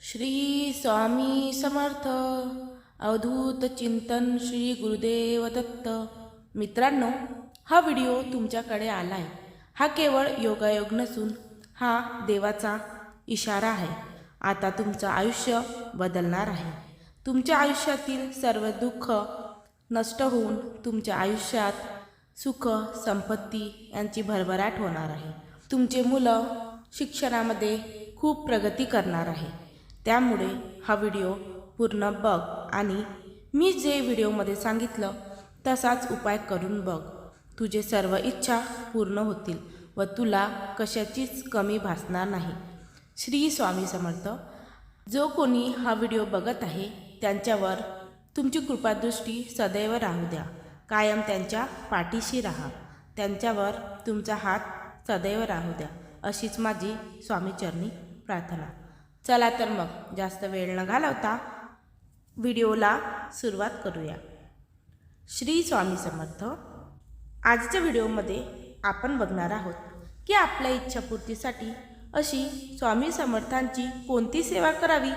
श्री स्वामी समर्थ. अवधूत चिंतन श्री गुरुदेव दत्त. मित्रांनो, हा व्हिडिओ तुमच्याकडे आला आहे. हा केवळ योगायोग नसून हा देवाचा इशारा आहे. आता तुमचं आयुष्य बदलणार आहे. तुमच्या आयुष्यातील सर्व दुःख नष्ट होऊन तुमच्या आयुष्यात सुख संपत्ती यांची भरभराट होणार आहे. तुमचे मुलं शिक्षणामध्ये खूप प्रगती करणार आहे. त्यामुळे हा व्हिडिओ पूर्ण बघ आणि मी जे व्हिडिओमध्ये सांगितलं तसाच उपाय करून बघ. तुझे सर्व इच्छा पूर्ण होतील व तुला कशाचीच कमी भासणार नाही. श्री स्वामी समर्थ. जो कोणी हा व्हिडिओ बघत आहे त्यांच्यावर तुमची कृपादृष्टी सदैव राहू द्या. कायम त्यांच्या पाठीशी राहा. त्यांच्यावर तुमचा हात सदैव राहू द्या, अशीच माझी स्वामीचरणी प्रार्थना. चला तर मग जास्त वेळ न घालवता व्हिडिओला सुरुवात करूया. श्री स्वामी समर्थ. आजच्या व्हिडिओमध्ये आपण बघणार आहोत की आपल्या इच्छापूर्तीसाठी अशी स्वामी समर्थांची कोणती सेवा करावी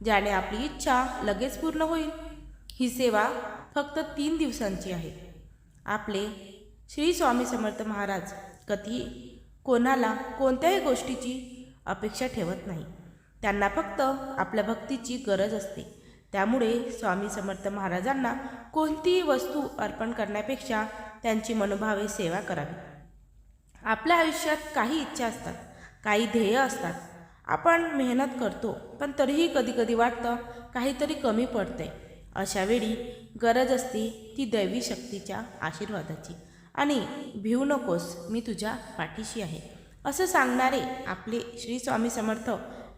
ज्याने आपली इच्छा लगेच पूर्ण होईल. ही सेवा फक्त 3 दिवसांची आहे. आपले श्री स्वामी समर्थ महाराज कधी कोणाला कोणत्याही गोष्टीची अपेक्षा ठेवत नाही. त्यांना फक्त आपल्या भक्तीची गरज असते. त्यामुळे स्वामी समर्थ महाराजांना कोणतीही वस्तू अर्पण करण्यापेक्षा त्यांची मनोभावे सेवा करावी. आपल्या आयुष्यात काही इच्छा असतात, काही ध्येय असतात. आपण मेहनत करतो पण तरीही कधीकधी वाटतं काहीतरी कमी पडते. अशा वेळी गरज असते ती दैवी शक्तीच्या आशीर्वादाची. आणि भिवू नकोस, मी तुझ्या पाठीशी आहे असं सांगणारे आपले श्री स्वामी समर्थ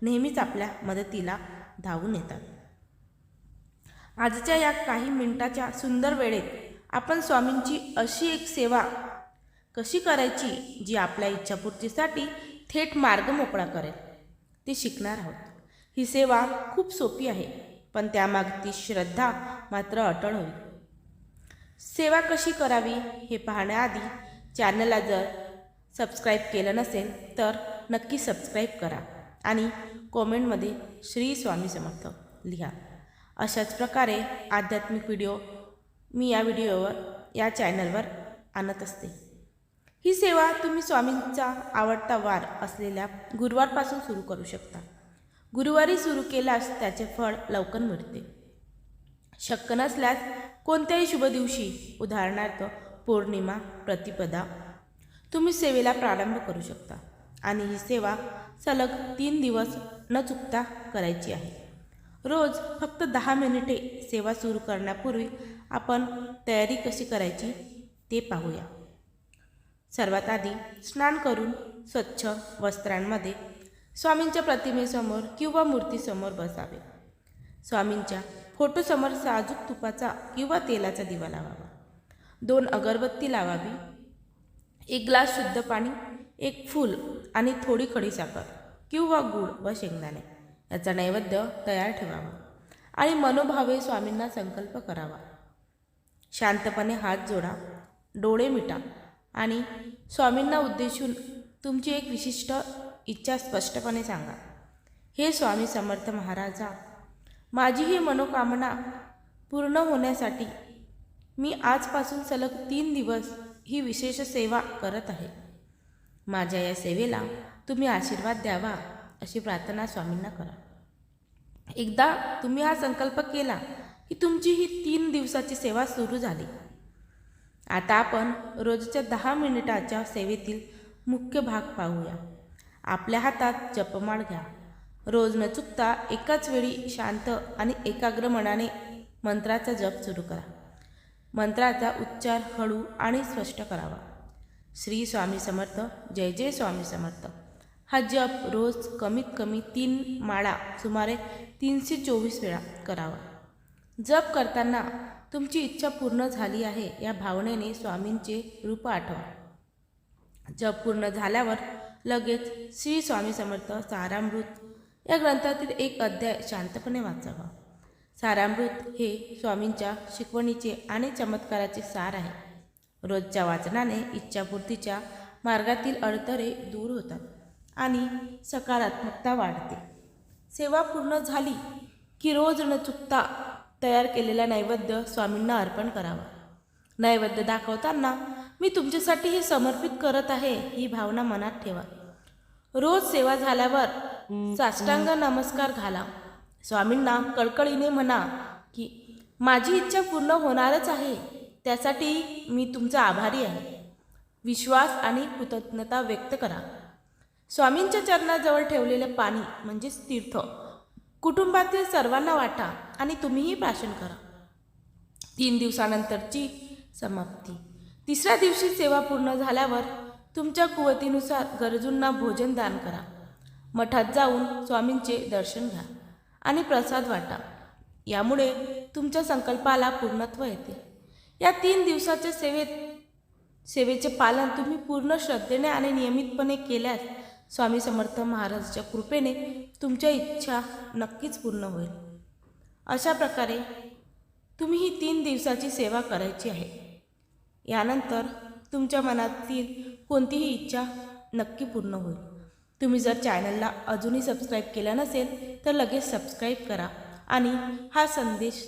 नेहमीच आपल्या मदतीला धावून येतात. आजच्या या काही मिनिटाच्या सुंदर वेळेत आपण स्वामींची अशी एक सेवा कशी करायची जी आपल्या इच्छापूर्तीसाठी थेट मार्ग मोकळा करेल ते शिकणार आहोत. ही सेवा खूप सोपी आहे पण त्यामागची श्रद्धा मात्र अटळ होईल. सेवा कशी करावी हे पाहण्याआधी चॅनलला जर सबस्क्राईब केलं नसेल तर नक्की सबस्क्राईब करा आणि कॉमेंटमध्ये श्री स्वामी समर्थ लिहा. अशाच प्रकारे आध्यात्मिक व्हिडिओ मी या चॅनलवर आणत असते. ही सेवा तुम्ही स्वामींचा आवडता वार असलेल्या गुरुवारपासून सुरू करू शकता. गुरुवारी सुरू केल्यास त्याचे फळ लवकर मिळते. शक्य नसल्यास कोणत्याही शुभ दिवशी, उदाहरणार्थ पौर्णिमा, प्रतिपदा, तुम्ही सेवेला प्रारंभ करू शकता. आणि ही सेवा सलग 3 दिवस न चुकता करायची आहे. रोज फक्त 10 मिनिटे. सेवा सुरू करण्यापूर्वी आपण तयारी कशी करायची ते पाहूया. सर्वात आधी स्नान करून स्वच्छ वस्त्रांमध्ये स्वामींच्या प्रतिमेसमोर किंवा मूर्तीसमोर बसावे. स्वामींच्या फोटोसमोर साजूक तुपाचा किंवा तेलाचा दिवा लावावा. 2 अगरबत्ती लावावी. 1 ग्लास शुद्ध पाणी, 1 फूल आणि थोडी खडीसाखर किंवा गूळ व शेंगदाणे याचा नैवेद्य तयार ठेवावा आणि मनोभावे स्वामींना संकल्प करावा. शांतपणे हात जोडा, डोळे मिटा आणि स्वामींना उद्देशून तुमची एक विशिष्ट इच्छा स्पष्टपणे सांगा. हे स्वामी समर्थ महाराजा, माझी ही मनोकामना पूर्ण होण्यासाठी मी आजपासून सलग 3 दिवस ही विशेष सेवा करत आहे. माझ्या या सेवेला तुम्ही आशीर्वाद द्यावा अशी प्रार्थना स्वामींना करा. एकदा तुम्ही हा संकल्प केला की तुमची ही 3 दिवसाची सेवा सुरू झाली. आता आपण रोजच्या 10 मिनिटाच्या सेवेतील मुख्य भाग पाहूया. आपल्या हातात जपमाळ घ्या. रोज न चुकता एकाच वेळी शांत आणि एकाग्र मनाने मंत्राचा जप सुरू करा. मंत्राचा उच्चार हळू आणि स्पष्ट करावा. श्री स्वामी समर्थ, जय जय स्वामी समर्थ हा जप रोज कमीत कमी 3 माळा सुमारे 324 वेळा करावा. जप करताना तुमची इच्छा पूर्ण झाली आहे या भावनेने स्वामींचे रूप आठवा. जप पूर्ण झाल्यावर लगेच श्री स्वामी समर्थ सारामृत या ग्रंथातील एक अध्याय शांतपणे वाचावा. सारामृत हे स्वामींच्या शिकवणीचे आणि चमत्काराचे सार आहे. रोजच्या वाचनाने इच्छापूर्तीच्या मार्गातील अडथळे दूर होतात आणि सकारात्मकता वाढते. सेवा पूर्ण झाली की रोज न चुकता तयार केलेला नैवेद्य स्वामींना अर्पण करावा. नैवेद्य दाखवताना मी तुमच्यासाठी हे समर्पित करत आहे ही भावना मनात ठेवा. रोज सेवा झाल्यावर साष्टांग नमस्कार घाला. स्वामींना कळकळीने म्हणा की माझी इच्छा पूर्ण होणारच आहे, त्यासाठी मी तुमचा आभारी आहे. विश्वास आणि कृतज्ञता व्यक्त करा. स्वामींच्या चरणाजवळ ठेवलेले पाणी म्हणजेच तीर्थ कुटुंबातील सर्वांना वाटा आणि तुम्हीही प्राशन करा. 3 दिवसानंतरची समाप्ती. तिसऱ्या दिवशी सेवा पूर्ण झाल्यावर तुमच्या कुवतीनुसार गरजूंना भोजन दान करा. मठात जाऊन स्वामींचे दर्शन घ्या आणि प्रसाद वाटा. यामुळे तुमच्या संकल्पाला पूर्णत्व येते. या 3 दिवसाच्या सेवेचे पालन तुम्ही पूर्ण श्रद्धेने आणि नियमितपणे केल्यास स्वामी समर्थ महाराजांच्या कृपेने तुमच्या इच्छा नक्कीच पूर्ण होईल. अशा प्रकारे तुम्ही ही 3 दिवसाची सेवा करायची आहे. यानंतर तुमच्या मनातील कोणतीही इच्छा नक्की पूर्ण होईल. तुम्ही जर चॅनलला अजूनही सबस्क्राईब केलं नसेल तर लगेच सबस्क्राईब करा आणि हा संदेश